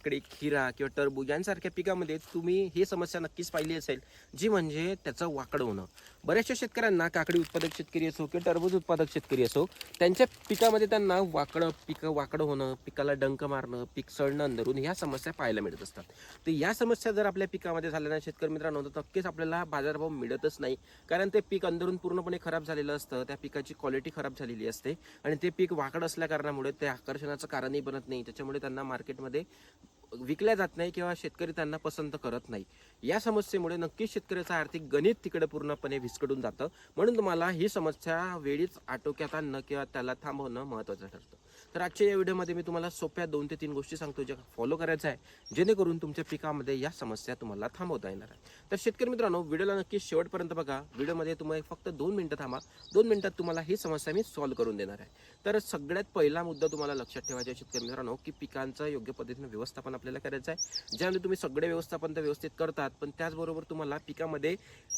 काकडी, खीरा किंवा टरबूज यांसारख्या पिकामध्ये तुम्ही ही समस्या नक्कीच पाहिली असेल, जी म्हणजे त्याचं वाकडं होणं. बऱ्याचशा शेतकऱ्यांना, काकडी उत्पादक शेतकरी असो किंवा टरबूज उत्पादक शेतकरी असो, त्यांच्या पिकामध्ये त्यांना पिकं वाकडं होणं, पिकाला डंक मारणं, पीक सडणं अंदरून ह्या समस्या पाहायला मिळत असतात. तर या समस्या जर आपल्या पिकामध्ये झाल्या ना शेतकरी मित्रांनो, तर नक्कीच आपल्याला बाजारभाव मिळतच नाही. कारण ते पीक अंदरून पूर्णपणे खराब झालेलं असतं, त्या पिकाची क्वालिटी खराब झालेली असते आणि ते पीक वाकडं असल्या कारणामुळे ते आकर्षणाचं कारणही बनत नाही. त्याच्यामुळे त्यांना मार्केटमध्ये विकल्या जात नाही किंवा शेतकरी त्यांना पसंत करत नाही. या समस्येमुळे नक्कीच शेतकऱ्याचं आर्थिक गणित तिकडे पूर्णपणे विस्कटून जातं. म्हणून तुम्हाला ही समस्या वेळीच आटोक्यात आणणं किंवा त्याला थांबवणं महत्त्वाचं ठरतं. तर आजच्या या व्हिडिओमध्ये मी तुम्हाला सोप्या 2 ते 3 गोष्टी सांगतो, ज्या फॉलो करायच्या आहे, जेणेकरून तुमच्या पिकामध्ये या समस्या तुम्हाला थांबवता येणार आहे. तर शेतकरी मित्रांनो, व्हिडिओला नक्की शेवटपर्यंत बघा. व्हिडिओमध्ये तुम्ही फक्त 2 मिनिटं थांबा. 2 मिनिटात तुम्हाला ही समस्या मी सॉल्व्ह करून देणार आहे. तर सगळ्यात पहिला मुद्दा तुम्हाला लक्षात ठेवायचा आहे शेतकरी मित्रांनो, की पिकांचं योग्य पद्धतीने व्यवस्थापन आपल्याला करायचं आहे. ज्यावेळी तुम्ही सगळे व्यवस्थापन तर व्यवस्थित करतात, पण त्याचबरोबर तुम्हाला पिकामध्ये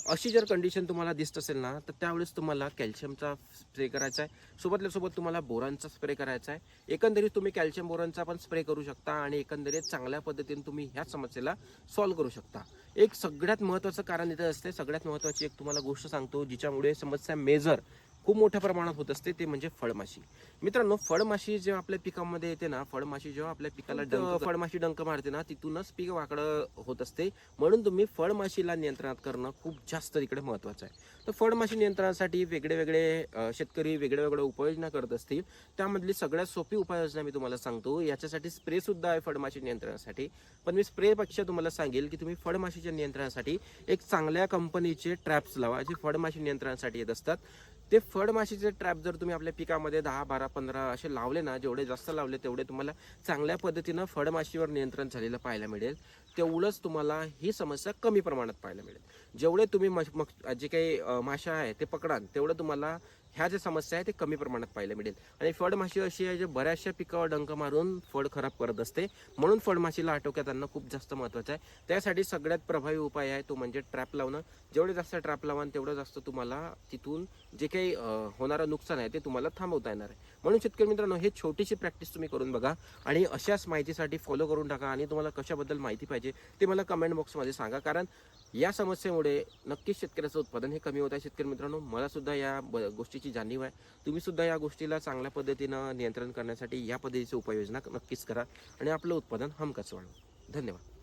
अशी जर कंडिशन तुम्हाला दिसत असेल ना, तर त्यावेळेस तुम्हाला कॅल्शियमचा स्प्रे करायचा आहे. सोबतल्या सोबत तुम्हाला बोरानचा स्प्रे करायचा आहे. एकंदरीत तुम्ही कॅल्शियम बोरानचा पण स्प्रे करू शकता आणि एकंदरीत चांगल्या पद्धतीने तुम्ही ह्या समस्येला सॉल्व्ह करू शकता. एक सगळ्यात महत्त्वाचं कारण इथं असते, सगळ्यात महत्त्वाची एक तुम्हाला गोष्ट सांगतो, जिच्यामुळे समस्या मेजर खूप मोठ्या प्रमाणात होत असते, ते म्हणजे फळमाशी. मित्रांनो, फळमाशी जेव्हा आपल्या पिकामध्ये येते ना, फळमाशी जेव्हा आपल्या पिकाला फळमाशी डंक मारते ना, तिथूनच पीक वाकडं होत असते. म्हणून तुम्ही फळमाशीला नियंत्रणात करणं खूप जास्त तिकडे महत्त्वाचं आहे. तर फळमाशी नियंत्रणासाठी वेगळे शेतकरी वेगळ्या उपाययोजना करत असतील. त्यामधली सगळ्यात सोपी उपाययोजना मी तुम्हाला सांगतो. याच्यासाठी स्प्रे सुद्धा आहे फळमाशी नियंत्रणासाठी. पण मी स्प्रेपेक्षा तुम्हाला सांगेल की तुम्ही फळमाशीच्या नियंत्रणासाठी एक चांगल्या कंपनीचे ट्रॅप्स लावा, जे फळमाशी नियंत्रणासाठी येत असतात. ते फळमाशीचे ट्रॅप जर तुम्ही आपल्या पिकामध्ये 10, 12, 15 असे लावले ना, जेवढे जास्त लावले तेवढे तुम्हाला चांगल्या पद्धतीनं फळमाशीवर नियंत्रण झालेलं पाहायला मिळेल. तेवढंच तुम्हाला ही समस्या कमी प्रमाणात पाहायला मिळेल. जेवढे तुम्ही जे काही माशा आहे ते पकडाल, तेवढं तुम्हाला ह्या ज्या समस्या आहे ते कमी प्रमाणात पाहायला मिळेल. आणि फळमाशी अशी आहे, जे बऱ्याचशा पिकावर डंक मारून फळ खराब करत असते. म्हणून फळमाशीला आटोक्यात आणणं खूप जास्त महत्त्वाचं आहे. त्यासाठी सगळ्यात प्रभावी उपाय आहे तो म्हणजे ट्रॅप लावणं. जेवढे जास्त ट्रॅप लावाल तेवढं जास्त तुम्हाला तिथून जे काही होणारं नुकसान आहे ते तुम्हाला थांबवता येणार आहे. म्हणून शेतकरी मित्रांनो, हे छोटीशी प्रॅक्टिस तुम्ही करून बघा आणि अशाच माहितीसाठी फॉलो करून टाका. आणि तुम्हाला कशाबद्दल माहिती पाहिजे ते मला कमेंट बॉक्समध्ये सांगा. कारण या समस्येमुळे नक्कीच शेतकऱ्याचं उत्पादन हे कमी होत आहे. शेतकरी मित्रांनो, मला सुद्धा या गोष्टीची जाणीव आहे. तुम्ही सुद्धा या गोष्टीला चांगल्या पद्धतीनं नियंत्रण करण्यासाठी या पद्धतीची उपाययोजना नक्कीच करा आणि आपलं उत्पादन हमखास वाढवा. धन्यवाद.